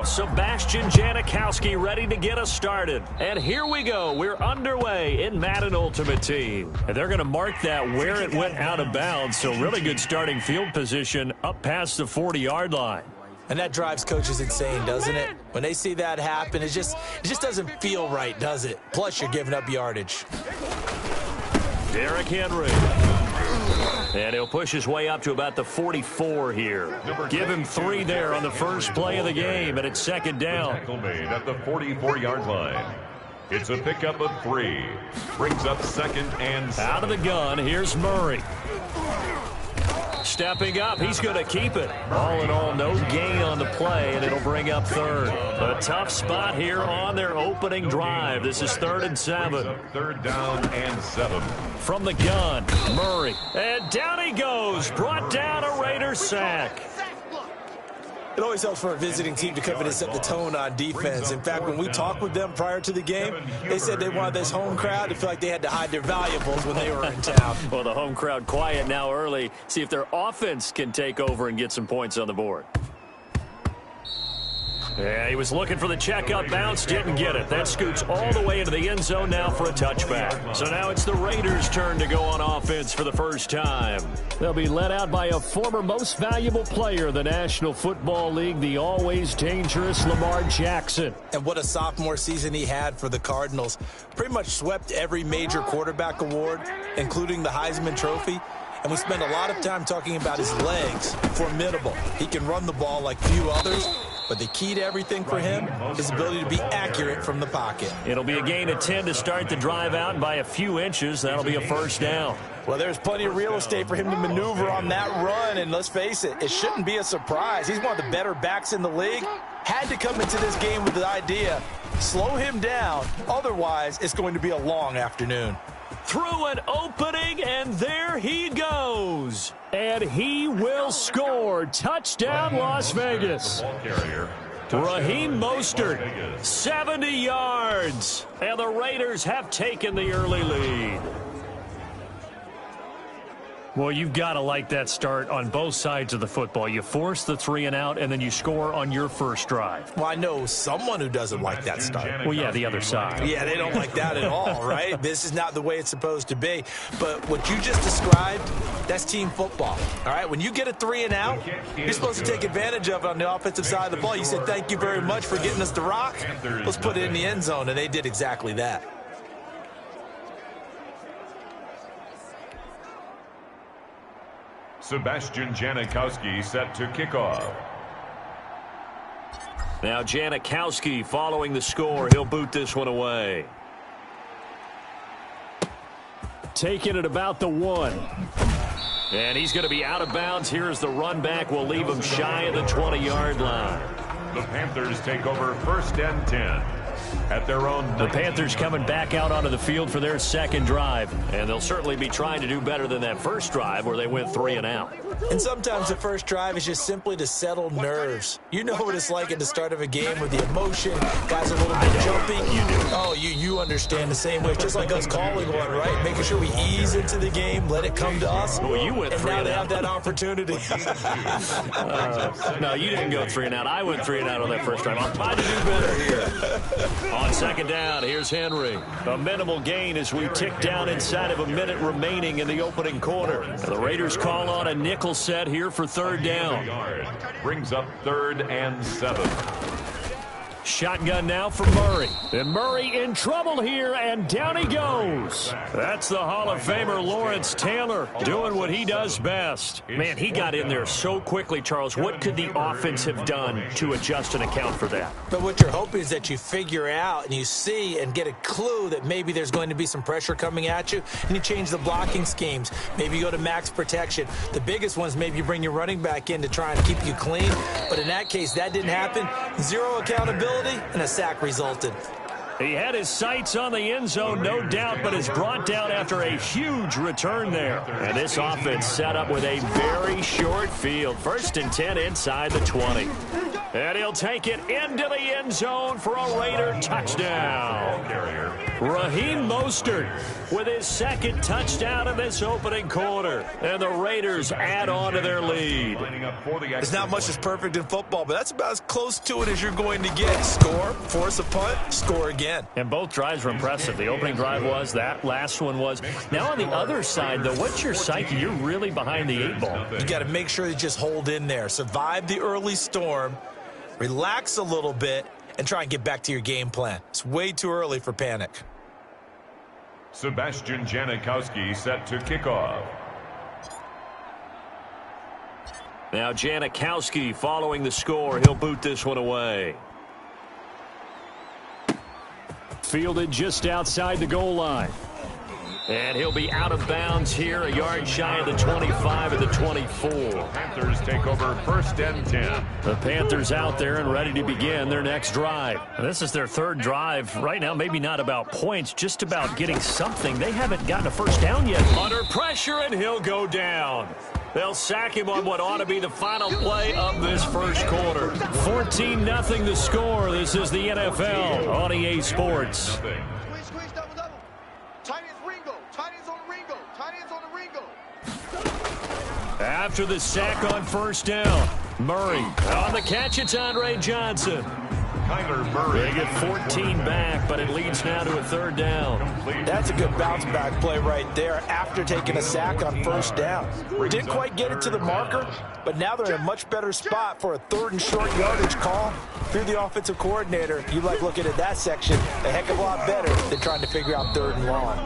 Sebastian Janikowski ready to get us started. And here we go. We're underway in Madden Ultimate Team. And they're going to mark that where it went out of bounds. So really good starting field position up past the 40-yard line. And that drives coaches insane, doesn't it? When they see that happen, it just doesn't feel right, does it? Plus, you're giving up yardage. Derrick Henry. And he'll push his way up to about the 44 here. Give him 3 there on the first play of the game, and it's second down. Tackle made at the 44-yard line. It's a pickup of 3. Brings up second and 7. Out of the gun, here's Murray. Stepping up, he's going to keep it. All in all, no gain on the play, and it'll bring up third. A tough spot here on their opening drive. This is 3rd and 7. Third down and 7. From the gun, Murray. And down he goes. Brought down a Raiders sack. It always helps for a visiting team to come in and set the tone on defense. In fact, when we talked with them prior to the game, they said they wanted this home crowd to feel like they had to hide their valuables when they were in town. Well, the home crowd quiet now early. See if their offense can take over and get some points on the board. Yeah, he was looking for the checkup bounce, didn't get it. That scoots all the way into the end zone now for a touchback. So now it's the Raiders' turn to go on offense for the first time. They'll be led out by a former most valuable player of the National Football League, the always dangerous Lamar Jackson. And what a sophomore season he had for the Cardinals. Pretty much swept every major quarterback award, including the Heisman Trophy. And we spend a lot of time talking about his legs. Formidable. He can run the ball like few others. But the key to everything for him is his ability to be accurate from the pocket. It'll be a gain of 10 to start the drive out, and by a few inches, that'll be a first down. Well, there's plenty of real estate for him to maneuver on that run, and let's face it, it shouldn't be a surprise. He's one of the better backs in the league. Had to come into this game with the idea, slow him down, otherwise it's going to be a long afternoon. Through an opening, and there he goes. And he will score. Touchdown, Las Vegas. Raheem Mostert, 70 yards. And the Raiders have taken the early lead. Well, you've got to like that start on both sides of the football. You force the 3 and out, and then you score on your first drive. Well, I know someone who doesn't like that start. Well, yeah, the other side. Yeah, they don't like that at all, right? This is not the way it's supposed to be. But what you just described, that's team football, all right? When you get a 3 and out, you're supposed to take advantage of it on the offensive side of the ball. You said, thank you very much for getting us the rock. Let's put it in the end zone, and they did exactly that. Sebastian Janikowski set to kick off. Now Janikowski following the score. He'll boot this one away. Taking it about the 1. And he's going to be out of bounds. Here's the run back. We'll leave him shy of the 20-yard line. The Panthers take over 1st and 10. At their own. The Panthers coming back out onto the field for their second drive. And they'll certainly be trying to do better than that first drive where they went 3 and out. And sometimes the first drive is just simply to settle nerves. You know what it's like at the start of a game with the emotion, guys a little bit jumpy. You do. Oh, you understand the same way. It's just like us calling one, right? Making sure we ease into the game, let it come to us. Well, you went 3 and out. And now they have that opportunity. No, you didn't go 3 and out. I went 3 and out on that first drive. I'll try to do better here. On second down, here's Henry. A minimal gain as we tick down inside of a minute remaining in the opening quarter. The Raiders call on a nickel set here for 3rd down. Brings up 3rd and 7. Shotgun now for Murray. And Murray in trouble here, and down he goes. That's the Hall of Famer Lawrence Taylor doing what he does best. Man, he got in there so quickly, Charles. What could the offense have done to adjust and account for that? But what you're hoping is that you figure out and you see and get a clue that maybe there's going to be some pressure coming at you, and you change the blocking schemes. Maybe you go to max protection. The biggest ones, maybe you bring your running back in to try and keep you clean. But in that case, that didn't happen. Zero accountability. And a sack resulted. He had his sights on the end zone, no doubt, but is brought down after a huge return there. And this offense set up with a very short field. 1st and 10 inside the 20. And he'll take it into the end zone for a Raider touchdown. Raheem Mostert with his second touchdown in this opening quarter. And the Raiders add on to their lead. There's not much that's perfect in football, but that's about as close to it as you're going to get. Score, force a punt, score again. And both drives were impressive. The opening drive was, that last one was. Now on the other side, though, what's your psyche? You're really behind the 8 ball. You got to make sure you just hold in there. Survive the early storm. Relax a little bit and try and get back to your game plan. It's way too early for panic. Sebastian Janikowski set to kick off. Now Janikowski following the score. He'll boot this one away. Fielded just outside the goal line. And he'll be out of bounds here, a yard shy of the 25 at the 24. Panthers take over 1st and 10. The Panthers out there and ready to begin their next drive. This is their 3rd drive. Right now, maybe not about points, just about getting something. They haven't gotten a first down yet. Under pressure, and he'll go down. They'll sack him on what ought to be the final play of this first quarter. 14-0 the score. This is the NFL on EA Sports. After the sack on first down, Murray on the catch. It's Andre Johnson. Kyler Murray. They get 14 back, but it leads now to a 3rd down. That's a good bounce back play right there after taking a sack on first down. Didn't quite get it to the marker, but now they're in a much better spot for a 3rd and short yardage call. If you're the offensive coordinator, you like looking at that section a heck of a lot better than trying to figure out 3rd and long.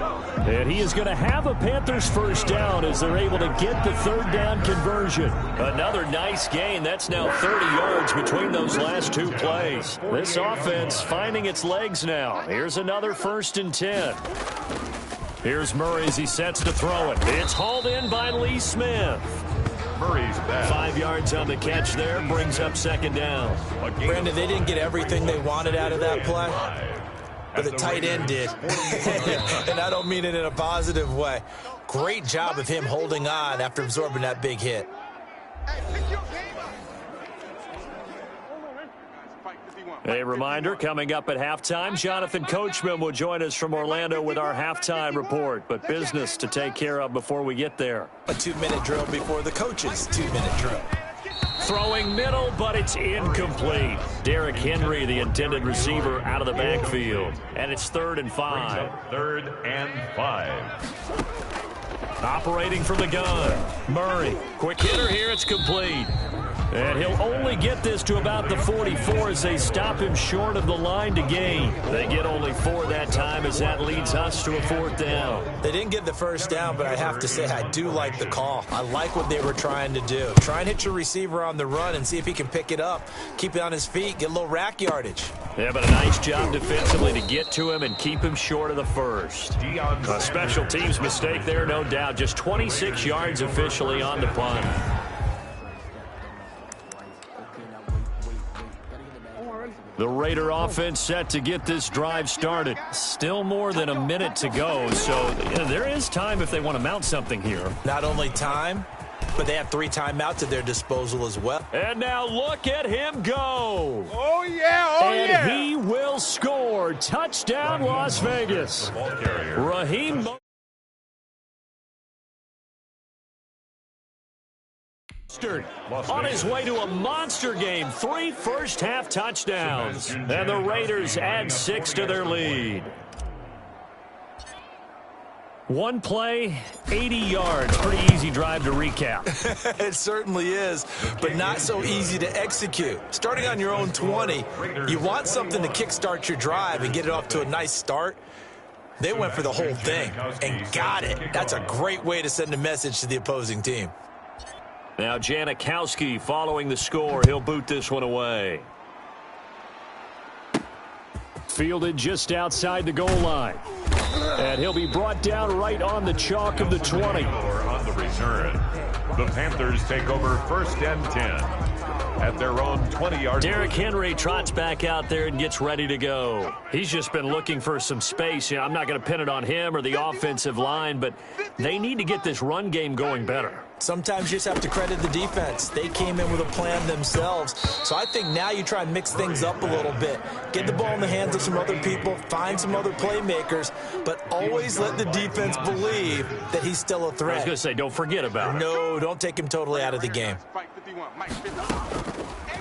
And he is going to have a Panthers first down as they're able to get the 3rd down conversion. Another nice gain. That's now 30 yards between those last 2 plays. This offense finding its legs now. Here's another 1st and 10. Here's Murray as he sets to throw it. It's hauled in by Lee Smith. Murray's back. 5 yards on the catch there, brings up 2nd down. Brandon, they didn't get everything they wanted out of that play, but the tight end did. And I don't mean it in a positive way. Great job of him holding on after absorbing that big hit. A reminder, coming up at halftime, Jonathan Coachman will join us from Orlando with our halftime report. But business to take care of before we get there. A 2-minute drill before the coach's 2-minute drill. Throwing middle, but it's incomplete. Derrick Henry, the intended receiver, out of the backfield. And it's 3rd and 5. 3rd and 5. Operating from the gun. Murray, quick hitter here, it's complete. And he'll only get this to about the 44 as they stop him short of the line to gain. They get only 4 that time as that leads us to a 4th down. They didn't get the first down, but I have to say I do like the call. I like what they were trying to do. Try and hit your receiver on the run and see if he can pick it up, keep it on his feet, get a little rack yardage. Yeah, but a nice job defensively to get to him and keep him short of the first. A special teams mistake there, no doubt. Just 26 yards officially on the punt. The Raider offense set to get this drive started. Still more than a minute to go, so there is time if they want to mount something here. Not only time, but they have 3 timeouts at their disposal as well. And now look at him go. Oh, yeah, oh, yeah. And he will score. Touchdown, Las Vegas. Raheem on his way to a monster game. 3 first-half touchdowns. And the Raiders add 6 to their lead. One play, 80 yards. Pretty easy drive to recap. It certainly is, but not so easy to execute. Starting on your own 20, you want something to kickstart your drive and get it off to a nice start. They went for the whole thing and got it. That's a great way to send a message to the opposing team. Now Janikowski following the score. He'll boot this one away. Fielded just outside the goal line. And he'll be brought down right on the chalk of the 20. On the return, the Panthers take over 1st and 10 at their own 20-yard. Derrick Henry trots back out there and gets ready to go. He's just been looking for some space. I'm not going to pin it on him or the offensive line, but they need to get this run game going better. Sometimes you just have to credit the defense. They came in with a plan themselves. So I think now you try and mix things up a little bit. Get the ball in the hands of some other people, find some other playmakers, but always let the defense believe that he's still a threat. I was going to say, don't forget about it. No, don't take him totally out of the game.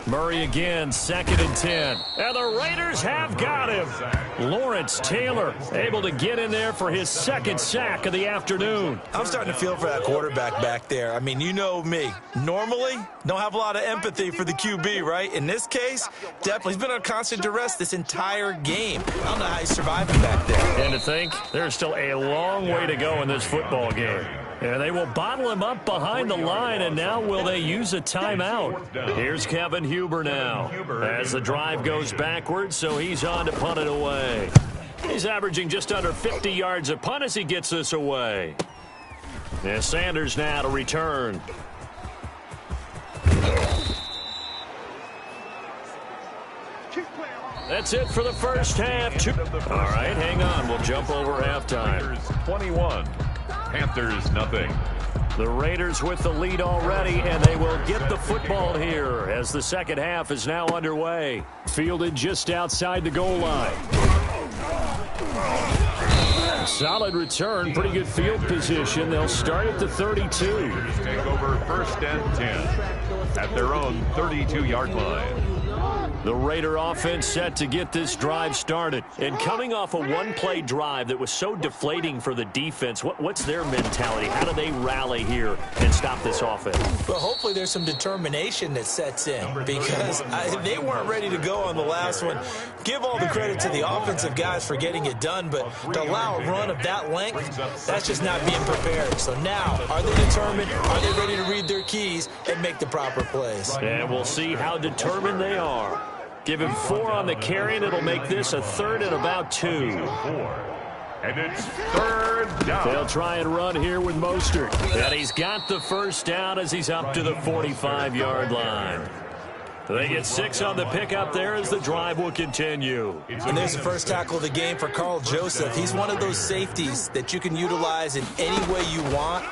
Murray again, 2nd and 10. And the Raiders have got him. Lawrence Taylor able to get in there for his 2nd sack of the afternoon. I'm starting to feel for that quarterback back there. I mean, you know me. Normally, don't have a lot of empathy for the QB, right? In this case, definitely. He's been on constant duress this entire game. I don't know how he's surviving back there. And to think, there's still a long way to go in this football game. And they will bottle him up behind the line, and now will they use a timeout? Here's Kevin Huber now as the drive goes backwards, so he's on to punt it away. He's averaging just under 50 yards a punt as he gets this away. And Sanders now to return. That's it for the first half. All right, hang on. We'll jump over halftime. 21. Panthers, nothing. The Raiders with the lead already, and they will get the football here as the second half is now underway. Fielded just outside the goal line. Solid return, pretty good field position. They'll start at the 32. Take over 1st and 10 at their own 32-yard line. The Raider offense set to get this drive started. And coming off a one-play drive that was so deflating for the defense, what's their mentality? How do they rally here and stop this offense? Well, hopefully there's some determination that sets in because they weren't ready to go on the last one. Give all the credit to the offensive guys for getting it done, but to allow a run of that length, that's just not being prepared. So now, are they determined? Are they ready to read their keys and make the proper plays? And we'll see how determined they are. Give him 4 on the carry, and it'll make this a 3rd and about 2. And it's 3rd down. They'll try and run here with Mostert. And he's got the first down as he's up to the 45-yard line. They get 6 on the pickup there as the drive will continue. And there's the first tackle of the game for Carl Joseph. He's one of those safeties that you can utilize in any way you want.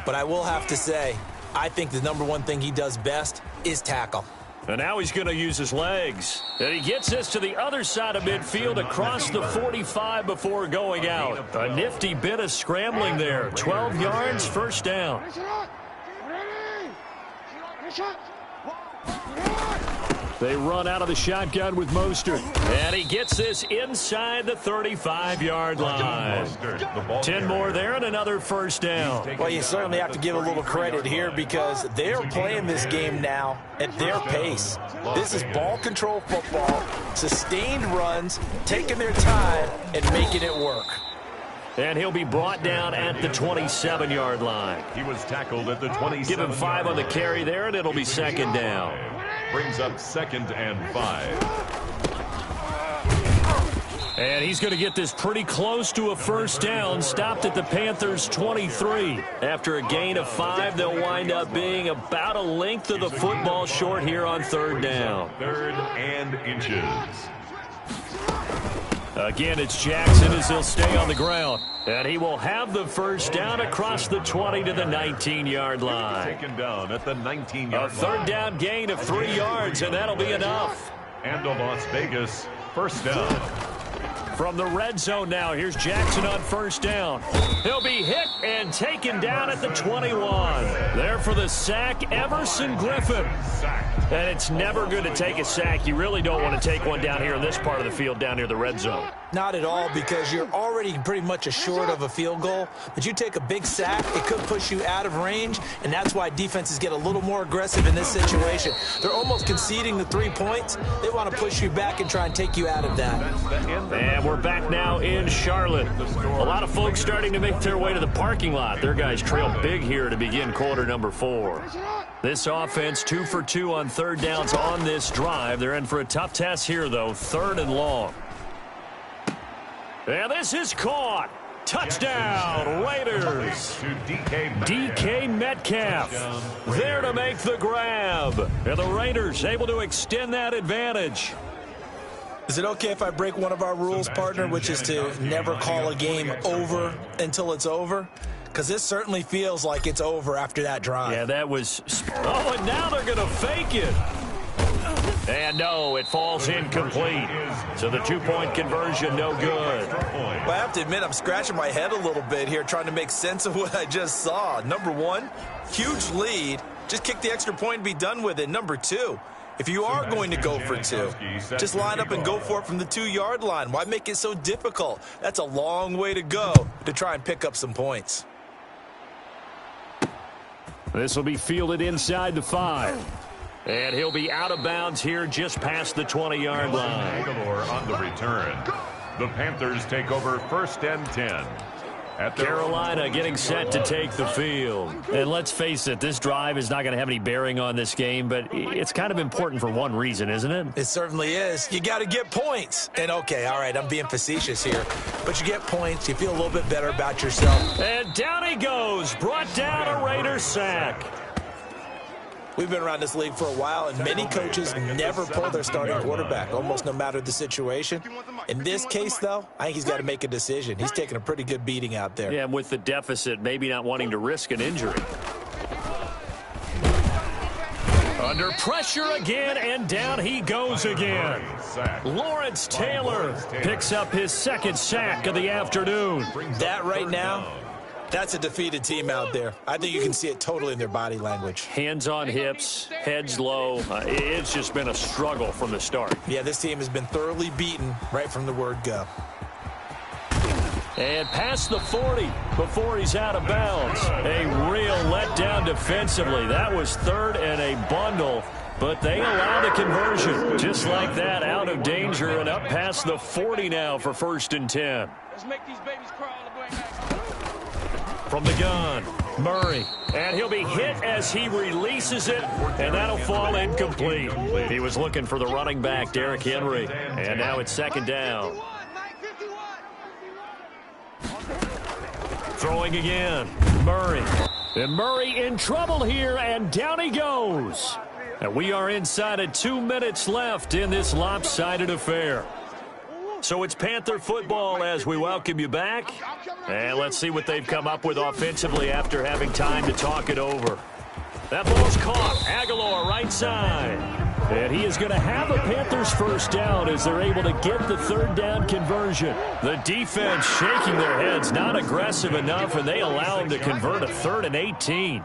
But I will have to say, I think the number one thing he does best is tackle. And now he's going to use his legs. And he gets this to the other side of midfield across the 45 before going out. A nifty bit of scrambling there. 12 yards, first down. They run out of the shotgun with Mostert. And he gets this inside the 35-yard line. 10 more there and another first down. Well, you certainly have to give a little credit here because they're playing this game now at their pace. This is ball control football, sustained runs, taking their time and making it work. And he'll be brought down at the 27-yard line. He was tackled at the 27. Give him 5 on the carry there, and it'll be second down. Brings up 2nd and 5. And he's going to get this pretty close to a first down. Stopped at the Panthers' 23. After a gain of 5, they'll wind up being about a length of the football short here on 3rd down. 3rd and inches. Again, it's Jackson as he'll stay on the ground. And he will have the first down across the 20 to the 19-yard line. Taken down at the 19-yard line. A 3rd down gain of 3 yards, and that'll be enough. And a Las Vegas first down. From the red zone now, here's Jackson on first down. He'll be hit and taken down at the 21. There for the sack, Everson Griffin. And it's never good to take a sack. You really don't want to take one down here in this part of the field, down near the red zone. Not at all, because you're already pretty much assured of a field goal. But you take a big sack, it could push you out of range, and that's why defenses get a little more aggressive in this situation. They're almost conceding the 3 points. They want to push you back and try and take you out of that. And we're back now in Charlotte. A lot of folks starting to make their way to the parking lot. Their guys trail big here to begin quarter number 4. This offense 2 for 2 on 3rd downs on this drive. They're in for a tough test here, though. 3rd and long. And this is caught. Touchdown, Raiders. DK Metcalf there to make the grab. And the Raiders able to extend that advantage. Is it okay if I break one of our rules, partner, which is to never call a game over until it's over? because this certainly feels like it's over after that drive. Yeah, that was... Oh, and now they're going to fake it. And no, it falls incomplete. So the two-point conversion, no good. Well, I have to admit, I'm scratching my head a little bit here trying to make sense of what I just saw. Number one, huge lead. Just kick the extra point and be done with it. Number two, if you are going to go for two, just line up and go for it from the 2-yard line. Why make it so difficult? That's a long way to go to try and pick up some points. This will be fielded inside the 5. And he'll be out of bounds here just past the 20-yard line. On the return. The Panthers take over 1st and 10. Carolina getting set to take the field. And let's face it, this drive is not going to have any bearing on this game, but it's kind of important for one reason, isn't it? It certainly is. You got to get points. And, okay, all right, I'm being facetious here, but you get points, you feel a little bit better about yourself. And down he goes, brought down a Raider sack. We've been around this league for a while, and many coaches never pull their starting quarterback, almost no matter the situation. In this case, though, I think he's got to make a decision. He's taking a pretty good beating out there. Yeah, and with the deficit, maybe not wanting to risk an injury. Under pressure again, and down he goes again. Lawrence Taylor picks up his 2nd sack of the afternoon. That right now, that's a defeated team out there. I think you can see it totally in their body language. Hands on hips, heads low. It's just been a struggle from the start. Yeah, this team has been thoroughly beaten right from the word go. And past the 40 before he's out of bounds. A real letdown defensively. That was 3rd and a bundle, but they allow the conversion. Just like that, out of danger and up past the 40 now for 1st and 10. Let's make these babies crawl all the way back. From the gun, Murray. And he'll be hit as he releases it, and that'll fall incomplete. He was looking for the running back, Derrick Henry. And now it's 2nd down. Throwing again, Murray. And Murray in trouble here, and down he goes. And we are inside of 2 minutes left in this lopsided affair. So it's Panther football as we welcome you back. And let's see what they've come up with offensively after having time to talk it over. That ball's caught. Aguilar right side. And he is going to have a Panthers 1st down as they're able to get the 3rd down conversion. The defense shaking their heads, not aggressive enough, and they allow them to convert a 3rd and 18.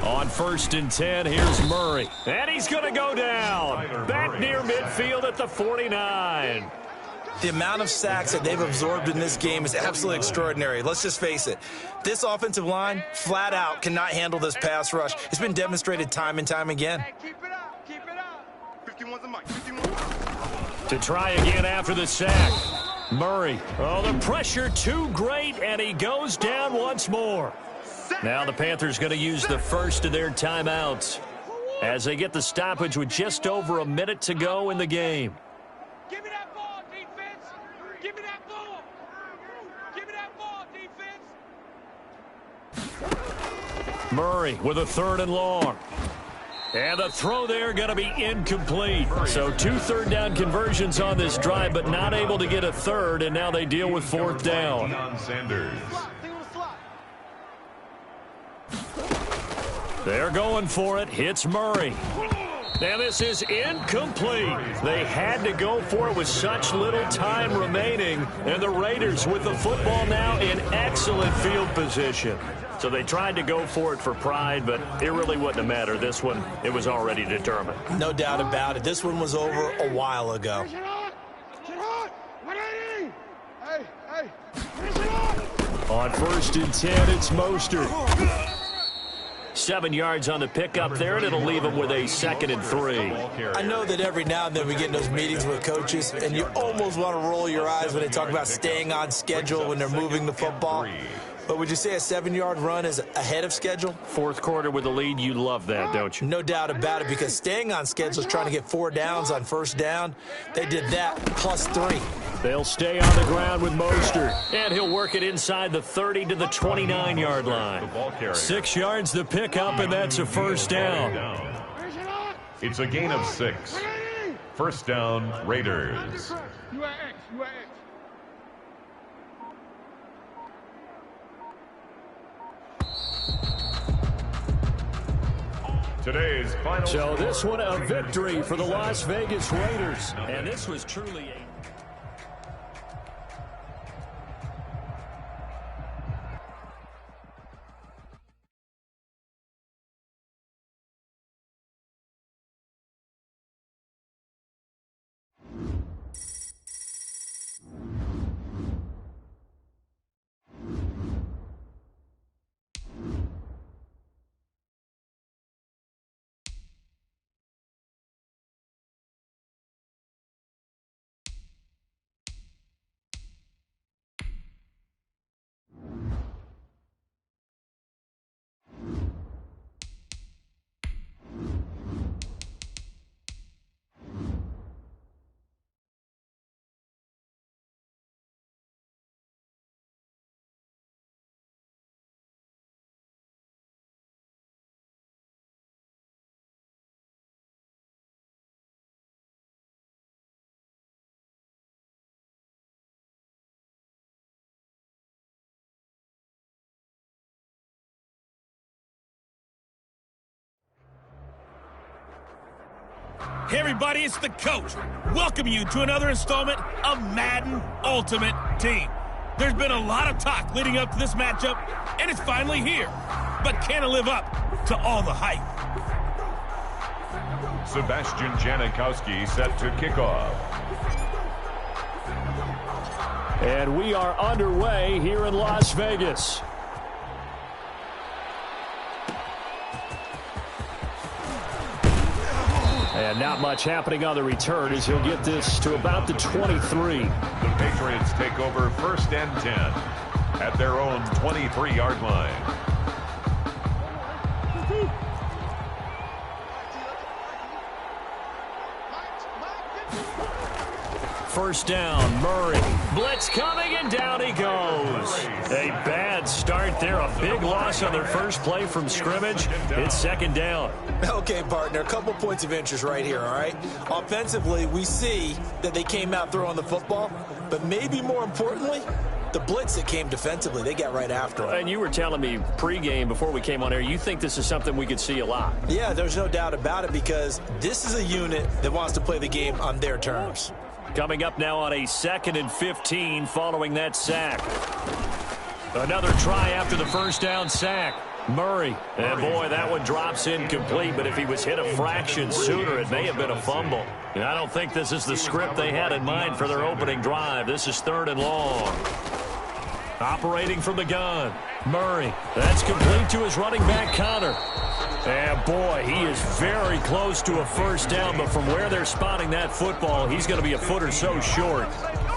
On 1st and 10, here's Murray. And he's going to go down. Back near midfield at the 49. The amount of sacks that they've absorbed in this game is absolutely extraordinary. Let's just face it. This offensive line, flat out, cannot handle this pass rush. It's been demonstrated time and time again. Hey, keep it up. Keep it up. 51's the mic. 51. To try again after the sack. Murray. Oh, the pressure too great, and he goes down once more. Now the Panthers going to use the first of their timeouts as they get the stoppage with just over a minute to go in the game. Give me that ball, defense. Give me that ball. Give me that ball, defense. Murray with a 3rd and long. And the throw there going to be incomplete. So 2 3rd down conversions on this drive, but not able to get a 3rd, and now they deal with 4th down. They're going for it. Hits Murray. Now this is incomplete. They had to go for it with such little time remaining. And the Raiders with the football now in excellent field position. So they tried to go for it for pride, but it really wouldn't have mattered. This one, it was already determined. No doubt about it. This one was over a while ago. On 1st and 10, it's Mostert. 7 yards on the pickup there, and it'll leave them with a 2nd and 3. I know that every now and then we get in those meetings with coaches, and you almost want to roll your eyes when they talk about staying on schedule when they're moving the football. But would you say a 7-yard run is ahead of schedule? 4th quarter with the lead, you love that, don't you? No doubt about it, because staying on schedule is trying to get 4 downs on 1st down. They did that plus 3. They'll stay on the ground with Mostert, and he'll work it inside the 30 to the 29-yard line. 6 yards the pickup, and that's a 1st down. It's a gain of 6. 1st down, Raiders. Today's final. So this one a victory for the Las Vegas Raiders. And this was truly a... Hey everybody, it's the coach. Welcoming you to another installment of Madden Ultimate Team. There's been a lot of talk leading up to this matchup, and it's finally here. But can it live up to all the hype? Sebastian Janikowski set to kick off. And we are underway here in Las Vegas. And not much happening on the return as he'll get this to about the 23. The Patriots take over 1st and 10 at their own 23-yard line. First down, Murray. Blitz coming, and down he goes. A bad start there. A big loss on their first play from scrimmage. It's 2nd down. Okay, partner, a couple points of interest right here, all right? Offensively, we see that they came out throwing the football, but maybe more importantly, the blitz that came defensively, they got right after it. And you were telling me pregame before we came on air, you think this is something we could see a lot. Yeah, there's no doubt about it because this is a unit that wants to play the game on their terms. Coming up now on a 2nd and 15 following that sack. Another try after the first down sack. Murray. And boy, that one drops incomplete, but if he was hit a fraction sooner, it may have been a fumble. And I don't think this is the script they had in mind for their opening drive. This is 3rd and long. Operating from the gun. Murray. That's complete to his running back, Connor. And boy, he is very close to a first down, but from where they're spotting that football, he's going to be a foot or so short.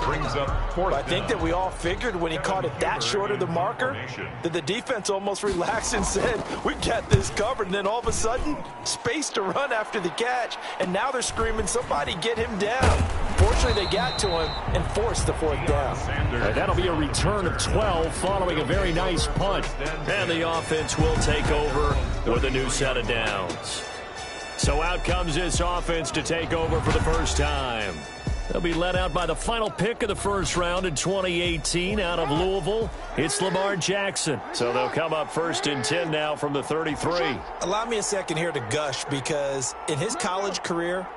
Brings up 4th I think that we all figured when he caught it that short of the marker that the defense almost relaxed and said, we got this covered. And then all of a sudden, space to run after the catch. And now they're screaming, somebody get him down. Fortunately, they got to him and forced the 4th down. And that'll be a return of 12 following a very nice punt. And the offense will take over with a new set of downs. So out comes this offense to take over for the first time. They'll be led out by the final pick of the first round in 2018 out of Louisville. It's Lamar Jackson. So they'll come up 1st and 10 now from the 33. Allow me a second here to gush because in his college career,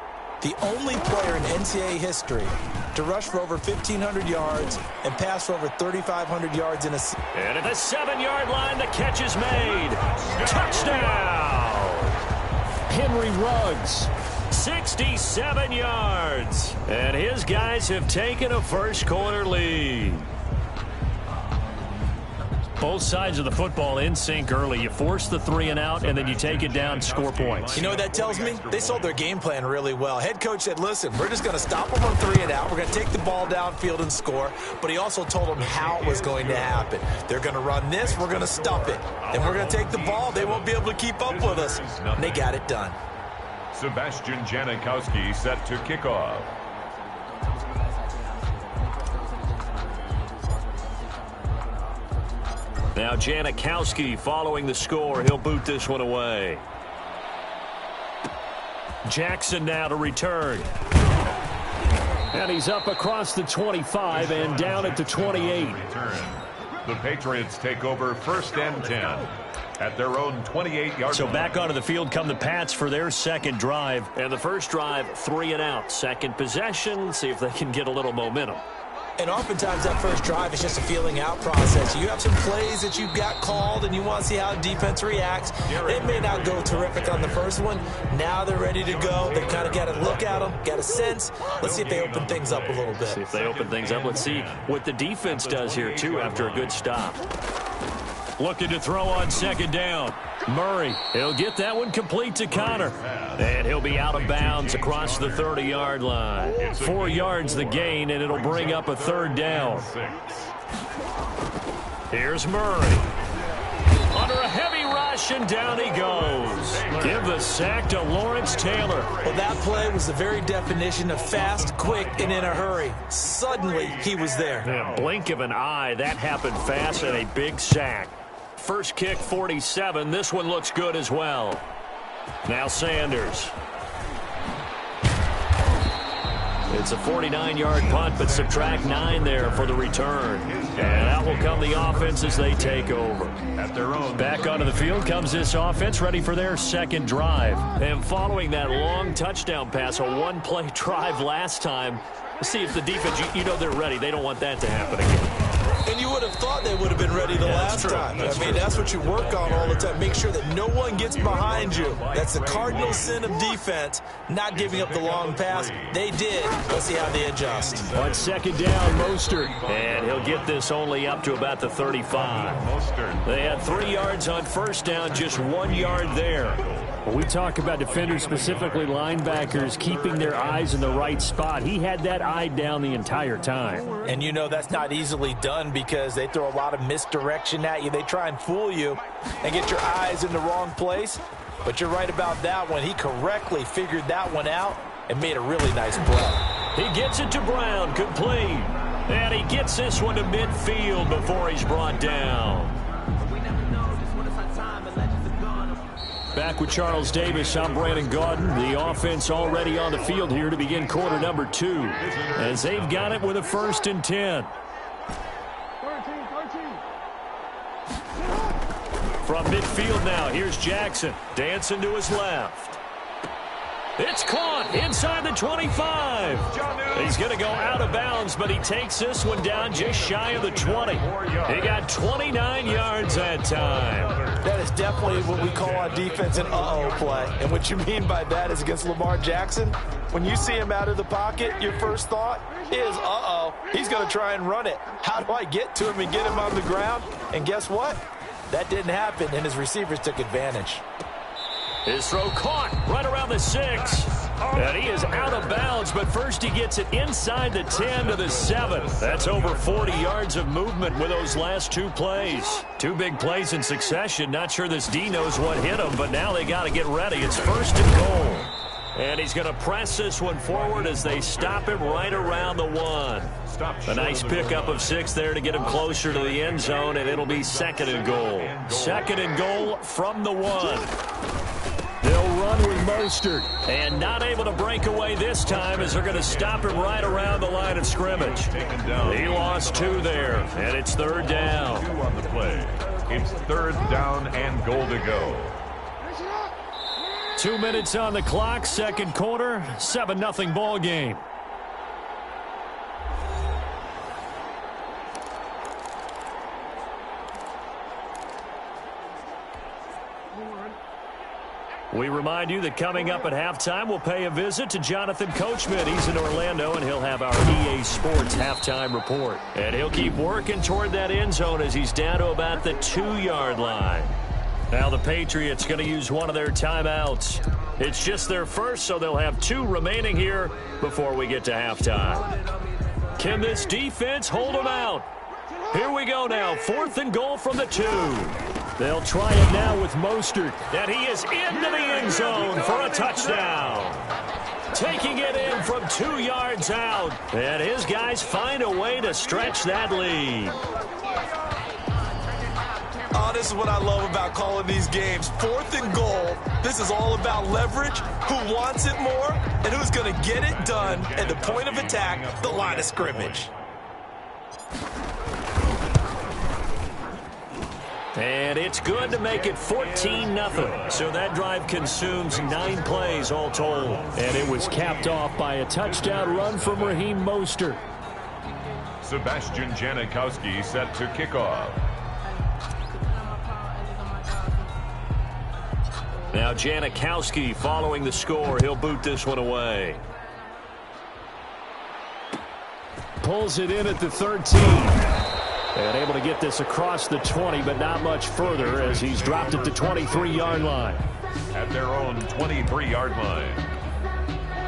the only player in NCAA history to rush for over 1,500 yards and pass for over 3,500 yards in a season. And at the 7-yard line, the catch is made. Touchdown! Henry Ruggs. 67 yards. And his guys have taken a first-quarter lead. Both sides of the football in sync early. You force the 3 and out, and then you take it down, score points. You know what that tells me? They sold their game plan really well. Head coach said, listen, we're just going to stop them on 3 and out. We're going to take the ball downfield and score. But he also told them how it was going to happen. They're going to run this. We're going to stop it. And we're going to take the ball. They won't be able to keep up with us. And they got it done. Sebastian Janikowski set to kick off. Now Janikowski following the score. He'll boot this one away. Jackson now to return. And he's up across the 25 and down at the 28. The Patriots take over 1st and 10 at their own 28-yard line. So back onto the field come the Pats for their second drive. And the first drive, 3 and out. Second possession, see if they can get a little momentum. And oftentimes that first drive is just a feeling out process. You have some plays that you've got called and you want to see how defense reacts. It may not go terrific on the first one. Now they're ready to go. They kind of got to look at them, got a sense. Let's see if they open things up a little bit. See if they open things up. Let's see what the defense does here, too, after a good stop. Looking to throw on second down. Murray, he'll get that one complete to Connor. And he'll be out of bounds across the 30-yard line. 4 yards the gain, and it'll bring up a third down. Here's Murray. Under a heavy rush, and down he goes. Give the sack to Lawrence Taylor. Well, that play was the very definition of fast, quick, and in a hurry. Suddenly, he was there. Yeah, blink of an eye, that happened fast, and a big sack. First kick, 47. This one looks good as well. Now Sanders. It's a 49-yard punt, but subtract 9 there for the return. And out will come the offense as they take over. At their own. Back onto the field comes this offense, ready for their second drive. And following that long touchdown pass, a one-play drive last time, let's see if the defense, you know they're ready. They don't want that to happen again. And you would have thought they would have been ready the last time. I mean, that's what you work on all the time. Make sure that no one gets behind you. That's the cardinal sin of defense, not giving up the long pass. They did. Let's see how they adjust. On second down, Mostert. And he'll get this only up to about the 35. They had 3 yards on first down, just 1 yard there. When we talk about defenders, specifically linebackers, keeping their eyes in the right spot, he had that eye down the entire time. And you know that's not easily done because they throw a lot of misdirection at you. They try and fool you and get your eyes in the wrong place. But you're right about that one. He correctly figured that one out and made a really nice play. He gets it to Brown, complete. And he gets this one to midfield before he's brought down. Back with Charles Davis, I'm Brandon Gaudin. The offense already on the field here to begin quarter number 2. As they've got it with a 1st and 10. From midfield now, here's Jackson. Dancing to his left. It's caught inside the 25. He's going to go out of bounds, but he takes this one down just shy of the 20. He got 29 yards that time. That is definitely what we call on defense an uh-oh play. And what you mean by that is against Lamar Jackson, when you see him out of the pocket, your first thought is, uh-oh, he's going to try and run it. How do I get to him and get him on the ground? And guess what? That didn't happen, and his receivers took advantage. His throw caught right around the 6. And he is out of bounds, but first he gets it inside the 10 to the 7. That's over 40 yards of movement with those last 2 plays. 2 big plays in succession. Not sure this D knows what hit him, but now they got to get ready. It's 1st and goal. And he's going to press this one forward as they stop him right around the 1. A nice pickup of 6 there to get him closer to the end zone, and it'll be 2nd and goal. 2nd and goal from the 1. They'll run with Mostert, and not able to break away this time as they're going to stop him right around the line of scrimmage. He lost 2 there, and it's 3rd down. 2 on the play. It's 3rd down and goal to go. 2 minutes on the clock, second quarter, 7-0 ball game. We remind you that coming up at halftime, we'll pay a visit to Jonathan Coachman. He's in Orlando, and he'll have our EA Sports halftime report. And he'll keep working toward that end zone as he's down to about the 2-yard line. Now the Patriots going to use one of their timeouts. It's just their first, so they'll have 2 remaining here before we get to halftime. Can this defense hold them out? Here we go now, 4th and goal from the 2. They'll try it now with Mostert, and he is into the end zone for a touchdown. Taking it in from 2 yards out, and his guys find a way to stretch that lead. Oh, this is what I love about calling these games. 4th and goal. This is all about leverage, who wants it more, and who's going to get it done at the point of attack, the line of scrimmage. And it's good to make it 14-0. So that drive consumes 9 plays all told. And it was capped off by a touchdown run from Raheem Mostert. Sebastian Janikowski set to kick off. Now Janikowski following the score. He'll boot this one away. Pulls it in at the 13. And able to get this across the 20, but not much further as he's dropped at the 23-yard line. At their own 23-yard line.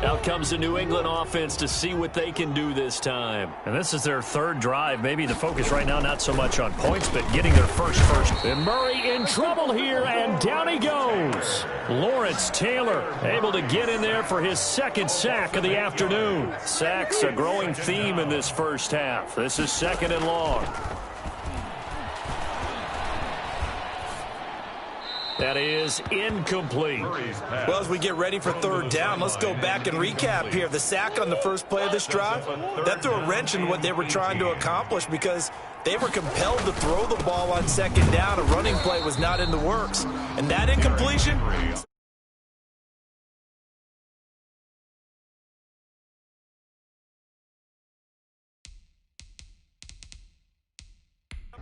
Out comes the New England offense to see what they can do this time. And this is their third drive. Maybe the focus right now not so much on points, but getting their first. And Murray in trouble here, and down he goes. Lawrence Taylor able to get in there for his second sack of the afternoon. Sacks a growing theme in this first half. This is 2nd and long. That is incomplete. Well, as we get ready for 3rd down, let's go back and recap here. The sack on the first play of this drive, that threw a wrench in what they were trying to accomplish because they were compelled to throw the ball on 2nd down. A running play was not in the works. And that incompletion...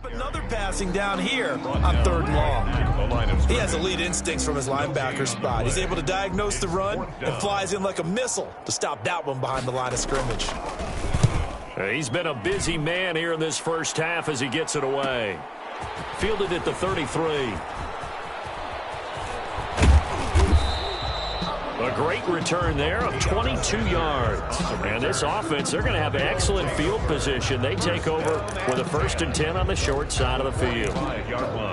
Another passing down here on 3rd and long. He has elite instincts from his linebacker spot. He's able to diagnose the run and flies in like a missile to stop that one behind the line of scrimmage. He's been a busy man here in this first half as he gets it away. Fielded at the 33. A great return there of 22 yards. And this offense, they're going to have excellent field position. They take over with a 1st and 10 on the short side of the field.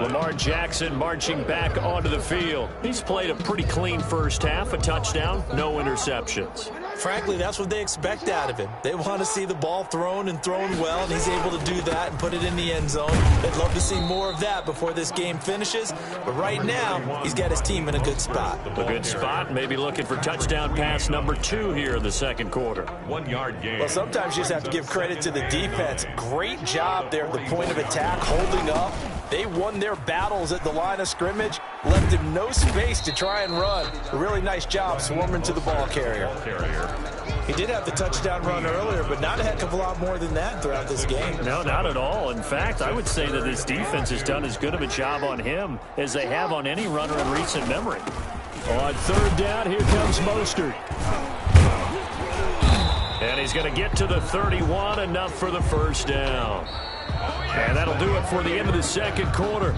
Lamar Jackson marching back onto the field. He's played a pretty clean first half, a touchdown, no interceptions. Frankly, that's what they expect out of him. They want to see the ball thrown and thrown well, and he's able to do that and put it in the end zone. They'd love to see more of that before this game finishes. But right now, he's got his team in a good spot. A good spot, maybe looking for touchdown pass number 2 here in the 2nd quarter. 1-yard gain. Well, sometimes you just have to give credit to the defense. Great job there at the point of attack, holding up. They won their battles at the line of scrimmage, left him no space to try and run. A really nice job swarming to the ball carrier. He did have the touchdown run earlier, but not a heck of a lot more than that throughout this game. No, not at all. In fact, I would say that this defense has done as good of a job on him as they have on any runner in recent memory. On 3rd down, here comes Mostert. And he's going to get to the 31, enough for the 1st down. And that'll do it for the end of the 2nd quarter.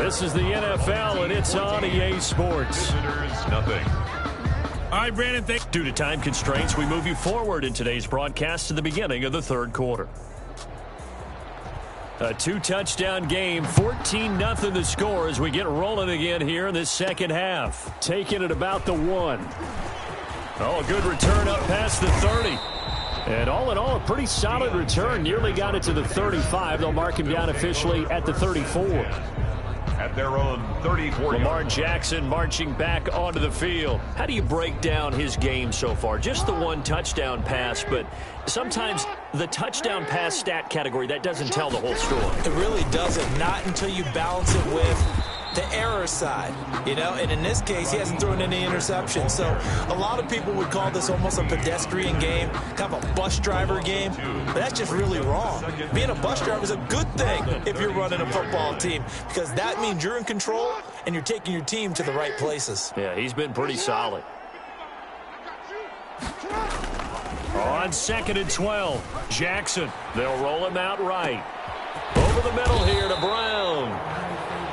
This is the NFL, and it's on EA Sports. Nothing. All right, Brandon, due to time constraints, we move you forward in today's broadcast to the beginning of the 3rd quarter. A 2-touchdown game, 14-0 the score as we get rolling again here in this 2nd half. Taking it about the 1. Oh, a good return up past the 30. And all in all, a pretty solid return. Nearly got it to the 35. They'll mark him down officially at the 34. At their own 34. Lamar Jackson marching back onto the field. How do you break down his game so far? Just the 1 touchdown pass, but sometimes the touchdown pass stat category, that doesn't tell the whole story. It really doesn't. Not until you balance it with the error side, you know, and in this case, he hasn't thrown any interceptions. So a lot of people would call this almost a pedestrian game, kind of a bus driver game, but that's just really wrong. Being a bus driver is a good thing if you're running a football team, because that means you're in control and you're taking your team to the right places. Yeah, he's been pretty solid. On 2nd and 12, Jackson. They'll roll him out right. Over the middle here to Brown.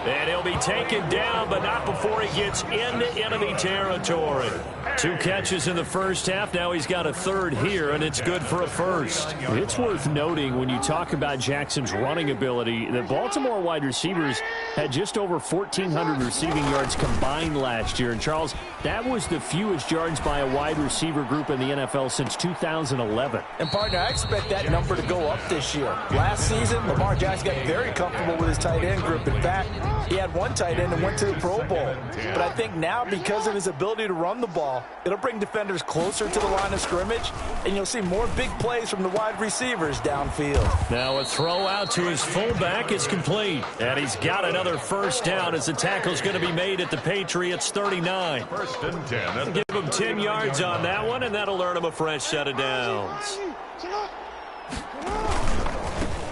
And he'll be taken down, but not before he gets into enemy territory. 2 catches in the first half. Now he's got a 3rd here, and it's good for a 1st. It's worth noting when you talk about Jackson's running ability that Baltimore wide receivers had just over 1,400 receiving yards combined last year. And, Charles, that was the fewest yards by a wide receiver group in the NFL since 2011. And, partner, I expect that number to go up this year. Last season, Lamar Jackson got very comfortable with his tight end group. In fact, he had had one tight end and went to the Pro Bowl. But I think now, because of his ability to run the ball, it'll bring defenders closer to the line of scrimmage, and you'll see more big plays from the wide receivers downfield. Now a throw out to his fullback is complete. And he's got another first down as the tackle's going to be made at the Patriots 39. First and 10. Give him 10 yards on that one, and that'll earn him a fresh set of downs.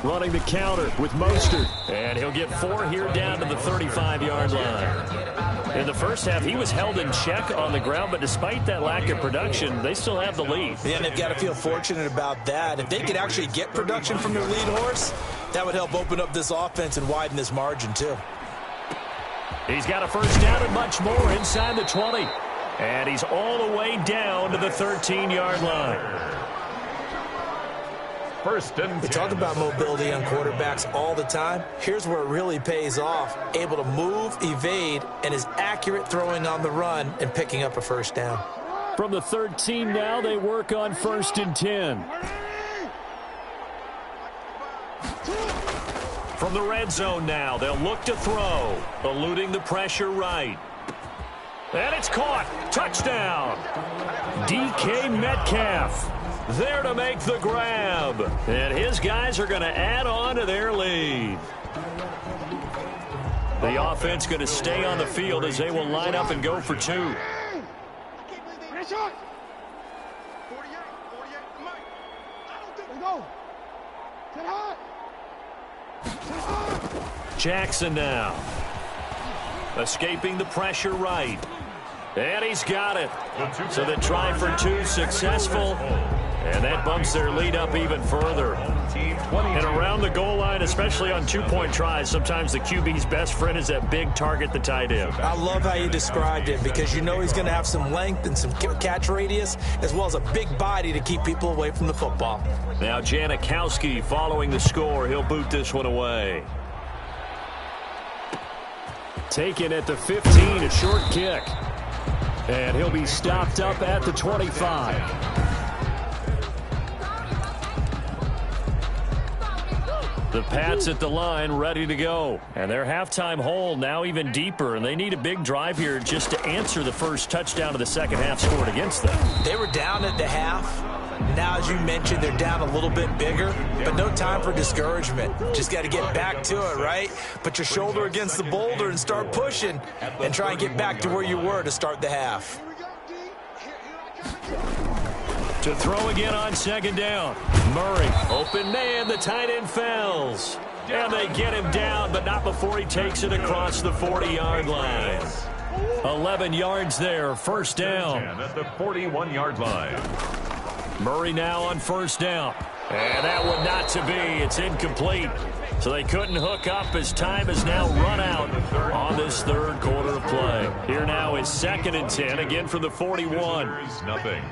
Running the counter with Mostert. And he'll get 4 here down to the 35-yard line. In the first half, he was held in check on the ground, but despite that lack of production, they still have the lead. Yeah, and they've got to feel fortunate about that. If they could actually get production from their lead horse, that would help open up this offense and widen this margin, too. He's got a first down and much more inside the 20. And he's all the way down to the 13-yard line. First and 10. We talk about mobility on quarterbacks all the time. Here's where it really pays off. Able to move, evade, and is accurate throwing on the run and picking up a first down. From the 13 now, they work on first and 10. From the red zone now, they'll look to throw, eluding the pressure right. And it's caught. Touchdown. DK Metcalf there to make the grab. And his guys are going to add on to their lead. The offense going to stay on the field as they will line up and go for 2. Jackson now. Escaping the pressure right. And he's got it. So the try for 2 successful. And that bumps their lead up even further. And around the goal line, especially on 2-point tries, sometimes the QB's best friend is that big target, the tight end. I love how you described it because you know he's going to have some length and some catch radius as well as a big body to keep people away from the football. Now Janikowski following the score. He'll boot this one away. Taken at the 15, a short kick. And he'll be stopped up at the 25. The Pats at the line ready to go. And their halftime hole now even deeper. And they need a big drive here just to answer the first touchdown of the second half scored against them. They were down at the half. Now, as you mentioned, they're down a little bit bigger, but no time for discouragement. Just got to get back to it, right? Put your shoulder against the boulder and start pushing and try and get back to where you were to start the half. To throw again on second down. Murray, open man, the tight end fells. And they get him down, but not before he takes it across the 40-yard line. 11 yards there, first down. At the 41-yard line. Murray now on first down. And that one not to be. It's incomplete. So they couldn't hook up as time has now run out on this third quarter of play. Here now is second and 10, again from the 41. Nothing.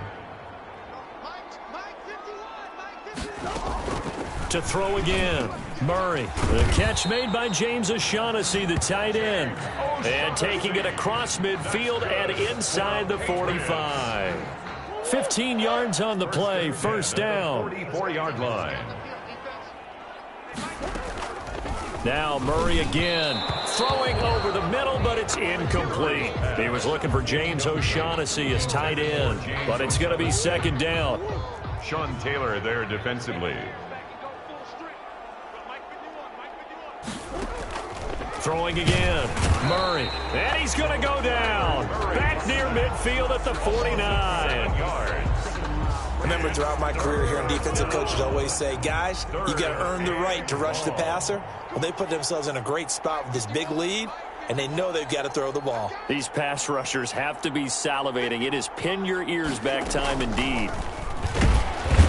To throw again. Murray. The catch made by James O'Shaughnessy, the tight end. And taking it across midfield and inside the 45. 15 yards on the play, first down. 44-yard line. Now Murray again, throwing over the middle, but it's incomplete. He was looking for James O'Shaughnessy as tight end, but it's going to be second down. Sean Taylor there defensively. Throwing again, Murray, and he's going to go down. Back near midfield at the 49. Remember, throughout my career here in defensive coaches always say, guys, you got to earn the right to rush the passer. Well, they put themselves in a great spot with this big lead, and they know they've got to throw the ball. These pass rushers have to be salivating. It is pin your ears back time indeed.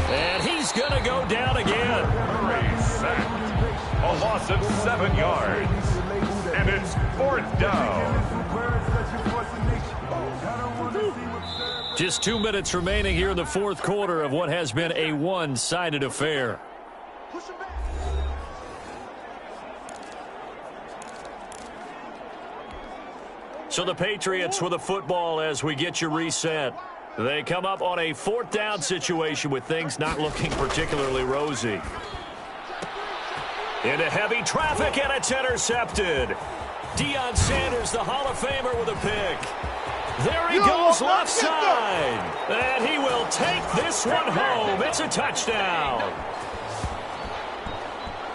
And he's going to go down again. Murray sacked. A loss of 7 yards. And it's fourth down. Just 2 minutes remaining here in the fourth quarter of what has been a one-sided affair. So the Patriots with a football as we get you reset. They come up on a fourth down situation with things not looking particularly rosy. Into heavy traffic, and it's intercepted. Deion Sanders, the Hall of Famer, with a pick. There he goes left side. And he will take this one home. It's a touchdown.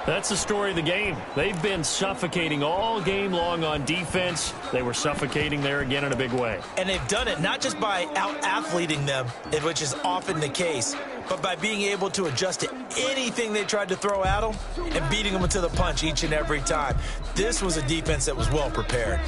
That's the story of the game. They've been suffocating all game long on defense. They were suffocating there again in a big way. And they've done it not just by out-athleting them, which is often the case, but by being able to adjust to anything they tried to throw at them and beating them to the punch each and every time. This was a defense that was well prepared.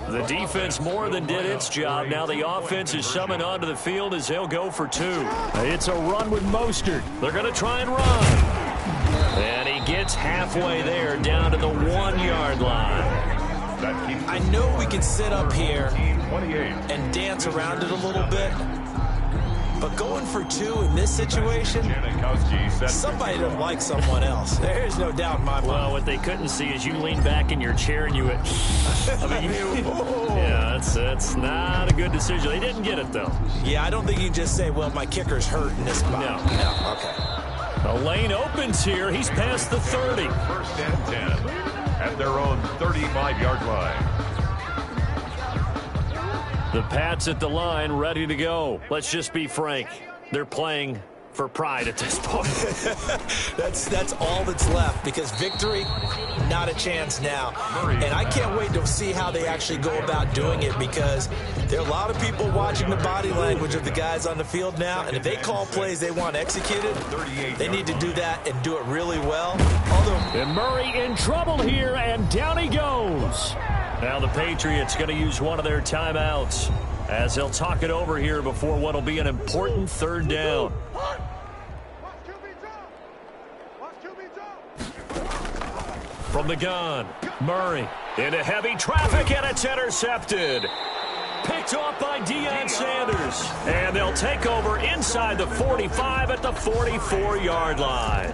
The defense more than did its job. Now the offense is summoned onto the field as they'll go for two. It's a run with Mostert. They're going to try and run. And he gets halfway there, down to the 1-yard line. I know we can sit up here and dance around it a little bit, but going for two in this situation, somebody doesn't like someone else. There's no doubt in my mind. Well, what they couldn't see is you lean back in your chair and you went, yeah, that's not a good decision. They didn't get it, though. Yeah, I don't think you can just say, well, my kicker's hurt in this spot. No, okay. The lane opens here. He's past the 30. First and 10 at their own 35-yard line. The Pats at the line, ready to go. Let's just be frank. They're playing for pride at this point. That's all that's left, because victory, not a chance now. And I can't wait to see how they actually go about doing it, because there are a lot of people watching the body language of the guys on the field now, and if they call plays they want executed, they need to do that and do it really well. And Murray in trouble here, and down he goes. Now the Patriots going to use one of their timeouts as they'll talk it over here before what will be an important third down. From the gun, Murray into heavy traffic, and it's intercepted. Picked off by Deion Sanders. And they'll take over inside the 45 at the 44-yard line.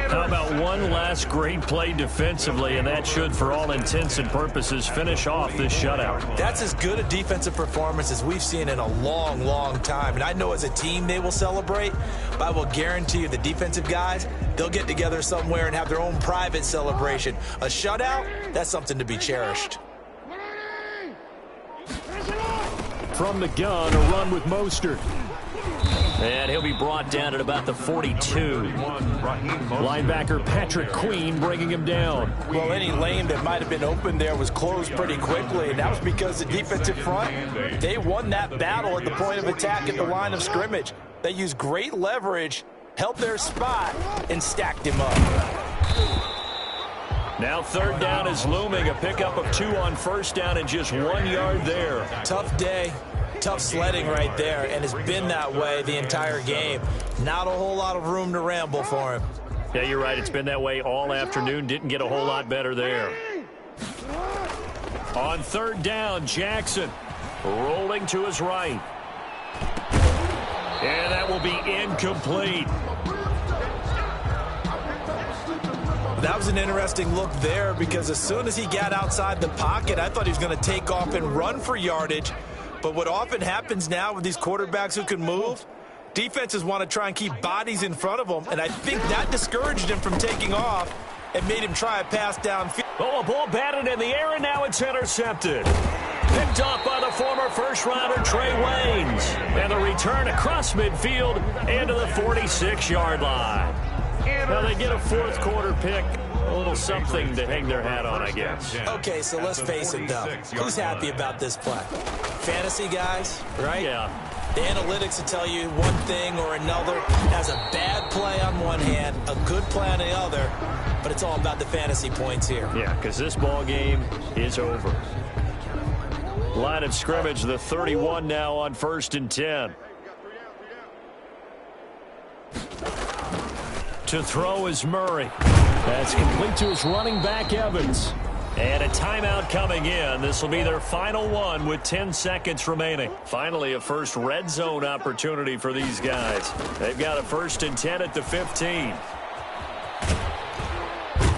How about one last great play defensively, and that should, for all intents and purposes, finish off this shutout. That's as good a defensive performance as we've seen in a long, long time. And I know as a team they will celebrate, but I will guarantee you the defensive guys, they'll get together somewhere and have their own private celebration. A shutout, that's something to be cherished. From the gun, a run with Mostert. And he'll be brought down at about the 42. Linebacker Patrick Queen bringing him down. Well, any lane that might have been open there was closed pretty quickly, and that was because the defensive front, they won that battle at the point of attack at the line of scrimmage. They used great leverage, held their spot, and stacked him up. Now third down is looming. A pickup of 2 on first down and just 1 yard there. Tough day. Tough sledding right there, and it's been that way the entire game. Not a whole lot of room to ramble for him. Yeah, you're right. It's been that way all afternoon. Didn't get a whole lot better there. On third down, Jackson rolling to his right. And that will be incomplete. That was an interesting look there, because as soon as he got outside the pocket, I thought he was going to take off and run for yardage. But what often happens now with these quarterbacks who can move, defenses want to try and keep bodies in front of them, and I think that discouraged him from taking off and made him try a pass downfield. Oh, a ball batted in the air, and now it's intercepted. Picked off by the former first-rounder Trey Waynes. And the return across midfield into the 46-yard line. Now they get a fourth quarter pick. A little something to hang their hat on, I guess. Okay, so let's face it, though. Who's happy about this play? Fantasy guys, right? Yeah. The analytics will tell you one thing or another. Has a bad play on one hand, a good play on the other, but it's all about the fantasy points here. Yeah, because this ball game is over. Line of scrimmage, the 31 now on 1st and 10. To throw is Murray. That's complete to his running back, Evans. And a timeout coming in. This will be their final one with 10 seconds remaining. Finally, a first red zone opportunity for these guys. They've got a 1st and 10 at the 15.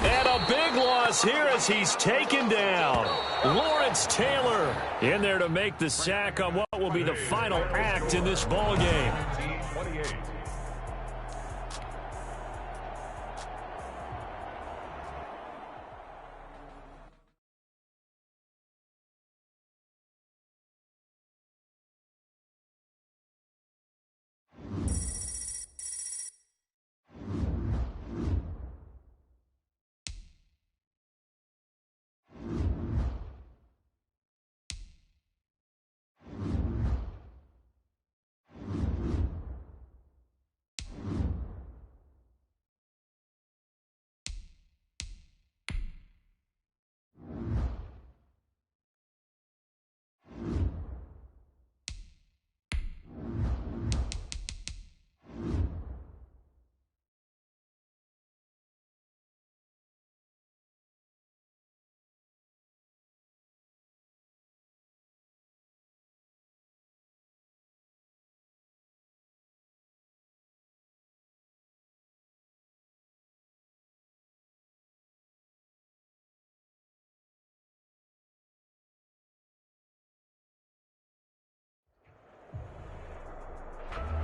And a big loss here as he's taken down. Lawrence Taylor in there to make the sack on what will be the final act in this ball game.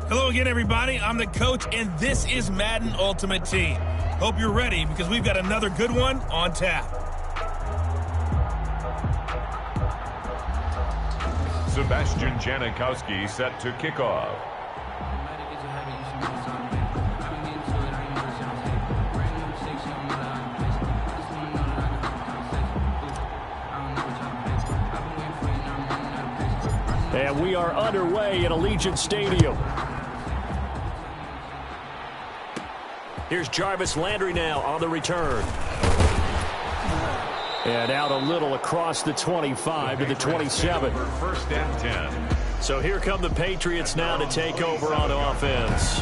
Hello again, everybody. I'm the coach, and this is Madden Ultimate Team. Hope you're ready because we've got another good one on tap. Sebastian Janikowski set to kick off. And we are underway at Allegiant Stadium. Here's Jarvis Landry now on the return. And out a little across the 25 to the 27. First and 10. So here come the Patriots now to take over on offense.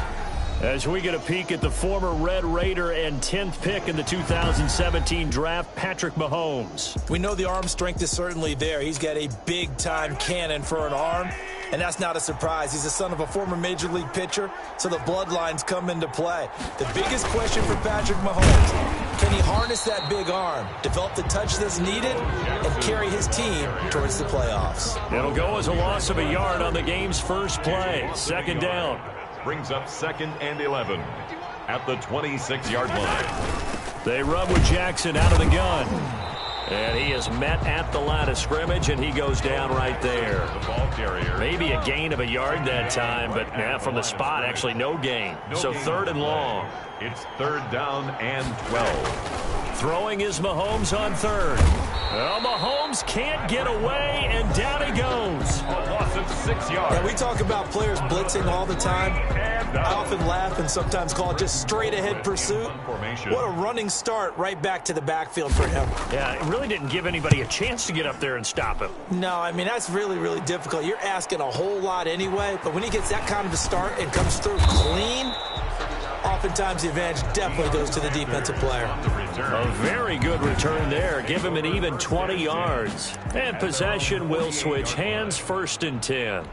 As we get a peek at the former Red Raider and 10th pick in the 2017 draft, Patrick Mahomes. We know the arm strength is certainly there. He's got a big-time cannon for an arm, and that's not a surprise. He's the son of a former Major League pitcher, so the bloodlines come into play. The biggest question for Patrick Mahomes, can he harness that big arm, develop the touch that's needed, and carry his team towards the playoffs? It'll go as a loss of a yard on the game's first play. Second down. Brings up 2nd and 11 at the 26-yard line. They run with Jackson out of the gun. And he is met at the line of scrimmage, and he goes down right there. The ball carrier. Maybe a gain of a yard that time, but from the spot, actually no gain. So third and long. It's 3rd down and 12. Throwing is Mahomes on third. Well, Mahomes can't get away, and down he goes. A loss of 6 yards. Yeah, we talk about players blitzing all the time. I often laugh and sometimes call it just straight-ahead pursuit. What a running start right back to the backfield for him. Yeah, it really didn't give anybody a chance to get up there and stop him. No, I mean, that's really, really difficult. You're asking a whole lot anyway, but when he gets that kind of a start and comes through clean, oftentimes the advantage definitely goes to the defensive player. A very good return there. Give him an even 20 yards. And possession will switch hands, 1st and 10.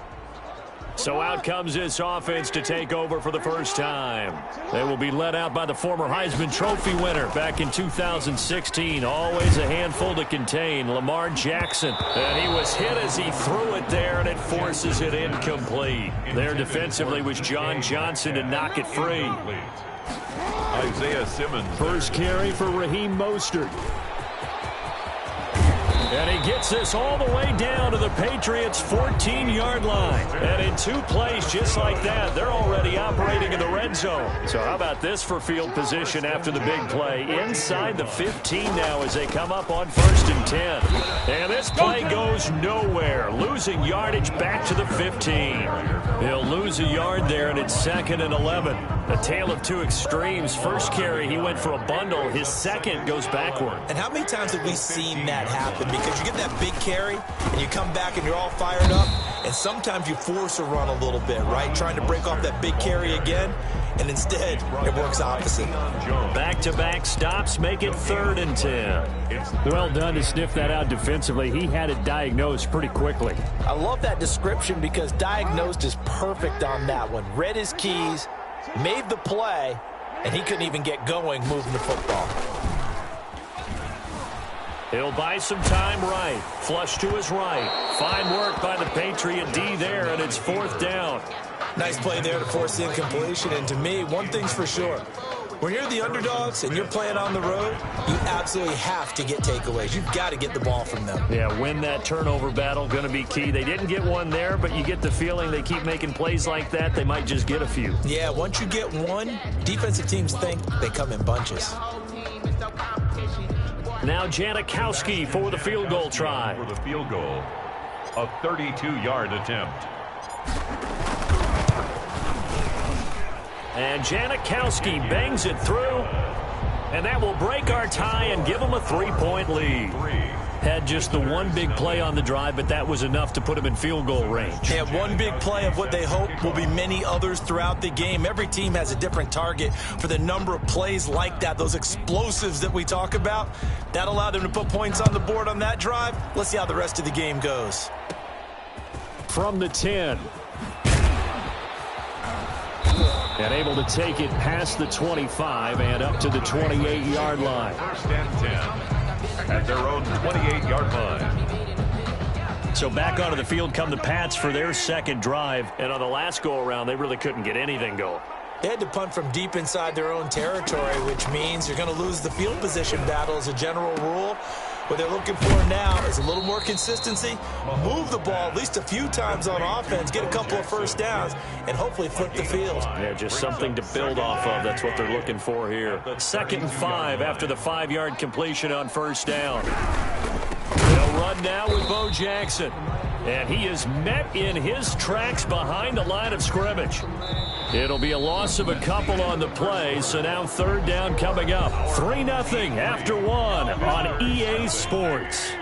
So out comes this offense to take over for the first time. They will be led out by the former Heisman Trophy winner back in 2016. Always a handful to contain, Lamar Jackson. And he was hit as he threw it there, and it forces it incomplete. There defensively was John Johnson to knock it free. Isaiah Simmons. First carry for Raheem Mostert. And he gets this all the way down to the Patriots' 14-yard line. And in 2 plays just like that, they're already operating in the red zone. So how about this for field position after the big play? Inside the 15 now as they come up on 1st and 10. And this play goes nowhere, losing yardage back to the 15. He'll lose a yard there, and it's 2nd and 11. A tale of two extremes. First carry, he went for a bundle. His second goes backward. And how many times have we seen that happen? Because you get that big carry, and you come back and you're all fired up, and sometimes you force a run a little bit, right? Trying to break off that big carry again, and instead it works opposite. Back-to-back stops make it 3rd and 10. Well done to sniff that out defensively. He had it diagnosed pretty quickly. I love that description because diagnosed is perfect on that one. Read his keys, made the play, and he couldn't even get going moving the football. He'll buy some time right. Flush to his right. Fine work by the Patriot D there, and it's 4th down. Nice play there to force the incompletion, and to me, one thing's for sure. When you're the underdogs and you're playing on the road, you absolutely have to get takeaways. You've got to get the ball from them. Yeah, win that turnover battle, going to be key. They didn't get one there, but you get the feeling they keep making plays like that, they might just get a few. Yeah, once you get one, defensive teams think they come in bunches. Now Janikowski for the field goal try. For the field goal, a 32-yard attempt. And Janikowski bangs it through. And that will break our tie and give them a 3-point lead. Had just the one big play on the drive, but that was enough to put him in field goal range. They have one big play of what they hope will be many others throughout the game. Every team has a different target for the number of plays like that, those explosives that we talk about. That allowed them to put points on the board on that drive. Let's see how the rest of the game goes. From the 10. And able to take it past the 25 and up to the 28-yard line. 1st and 10 at their own 28-yard line. So back onto the field come the Pats for their second drive. And on the last go-around, they really couldn't get anything going. They had to punt from deep inside their own territory, which means you're going to lose the field position battle as a general rule. What they're looking for now is a little more consistency, move the ball at least a few times on offense, get a couple of first downs, and hopefully flip the field. Yeah, just something to build off of. That's what they're looking for here. 2nd and 5 after the 5-yard completion on first down. They'll run now with Bo Jackson. And he is met in his tracks behind the line of scrimmage. It'll be a loss of a couple on the play, so now 3rd down coming up. 3-0 after 1 on EA Sports.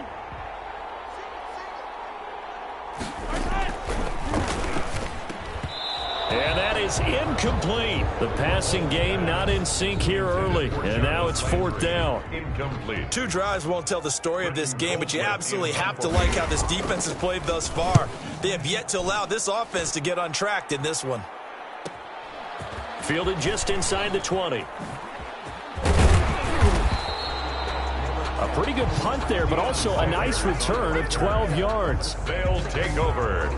And that is incomplete. The passing game not in sync here early. And now it's 4th down. Incomplete. 2 drives won't tell the story of this game, but you absolutely have to like how this defense has played thus far. They have yet to allow this offense to get untracked in this one. Fielded just inside the 20. A pretty good punt there, but also a nice return of 12 yards. They'll take over.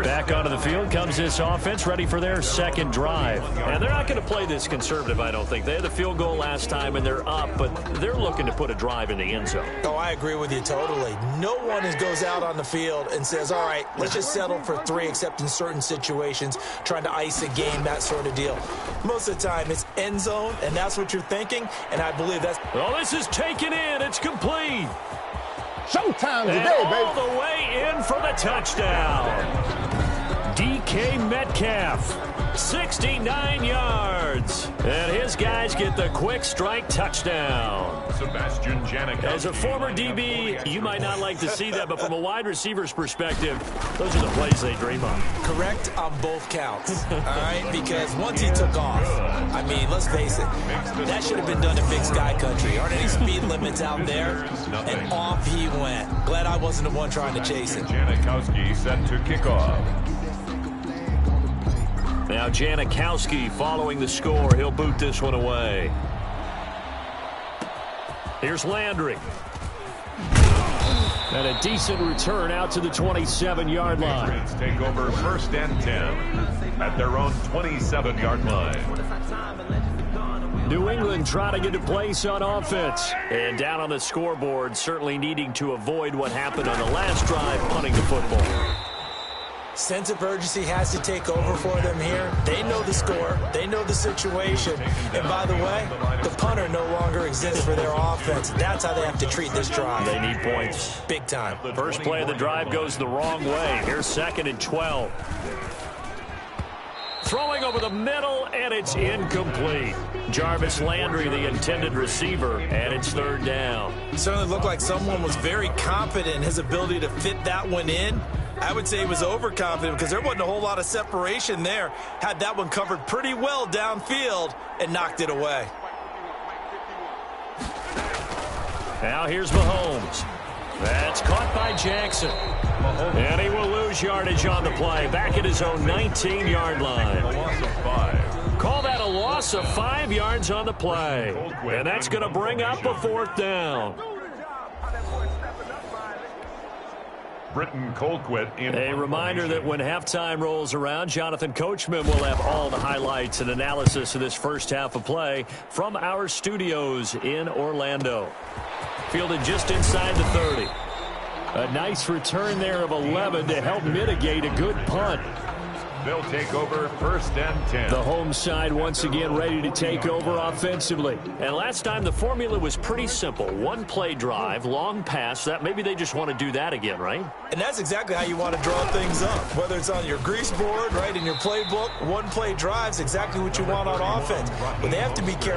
Back onto the field comes this offense, ready for their second drive. And they're not going to play this conservative, I don't think. They had the field goal last time, and they're up, but they're looking to put a drive in the end zone. Oh, I agree with you totally. No one goes out on the field and says, all right, let's just settle for 3, except in certain situations, trying to ice a game, that sort of deal. Most of the time, it's end zone, and that's what you're thinking, and I believe that's... Well, this is taken in. It's complete. Showtime today, and all baby. the way in for the touchdown. DK Metcalf, 69 yards. And his guys get the quick strike touchdown. Sebastian Janikowski. As a former DB, you might not like to see that, but from a wide receiver's perspective, those are the plays they dream of. Correct on both counts, all right? Because once he took off, I mean, let's face it, that should have been done in Big Sky Country. Aren't any speed limits out there? And off he went. Glad I wasn't the one trying to chase him. Janikowski set to kick off. Now Janikowski following the score. He'll boot this one away. Here's Landry. And a decent return out to the 27-yard line. Patriots take over 1st and 10 at their own 27-yard line. New England trying to get a place on offense. And down on the scoreboard, certainly needing to avoid what happened on the last drive, punting the football. Sense of urgency has to take over for them here. They know the score. They know the situation. And by the way, the punter no longer exists for their offense. That's how they have to treat this drive. They need points. Big time. First play of the drive goes the wrong way. Here's 2nd and 12. Throwing over the middle, and it's incomplete. Jarvis Landry, the intended receiver, and it's 3rd down. It certainly looked like someone was very confident in his ability to fit that one in. I would say he was overconfident because there wasn't a whole lot of separation there. Had that one covered pretty well downfield and knocked it away. Now here's Mahomes. That's caught by Jackson. And he will lose yardage on the play. Back at his own 19-yard line. A loss of 5. Call that a loss of 5 yards on the play. And that's going to bring up a 4th down. Britton Colquitt in A reminder that when halftime rolls around, Jonathan Coachman will have all the highlights and analysis of this first half of play from our studios in Orlando. Fielded just inside the 30. A nice return there of 11 to help mitigate a good punt. They'll take over 1st and 10. The home side once again ready to take over offensively. And last time the formula was pretty simple. 1 play drive, long pass. That maybe they just want to do that again, right? And that's exactly how you want to draw things up. Whether it's on your grease board, right, in your playbook, 1 play drives exactly what you want on offense. But they have to be careful.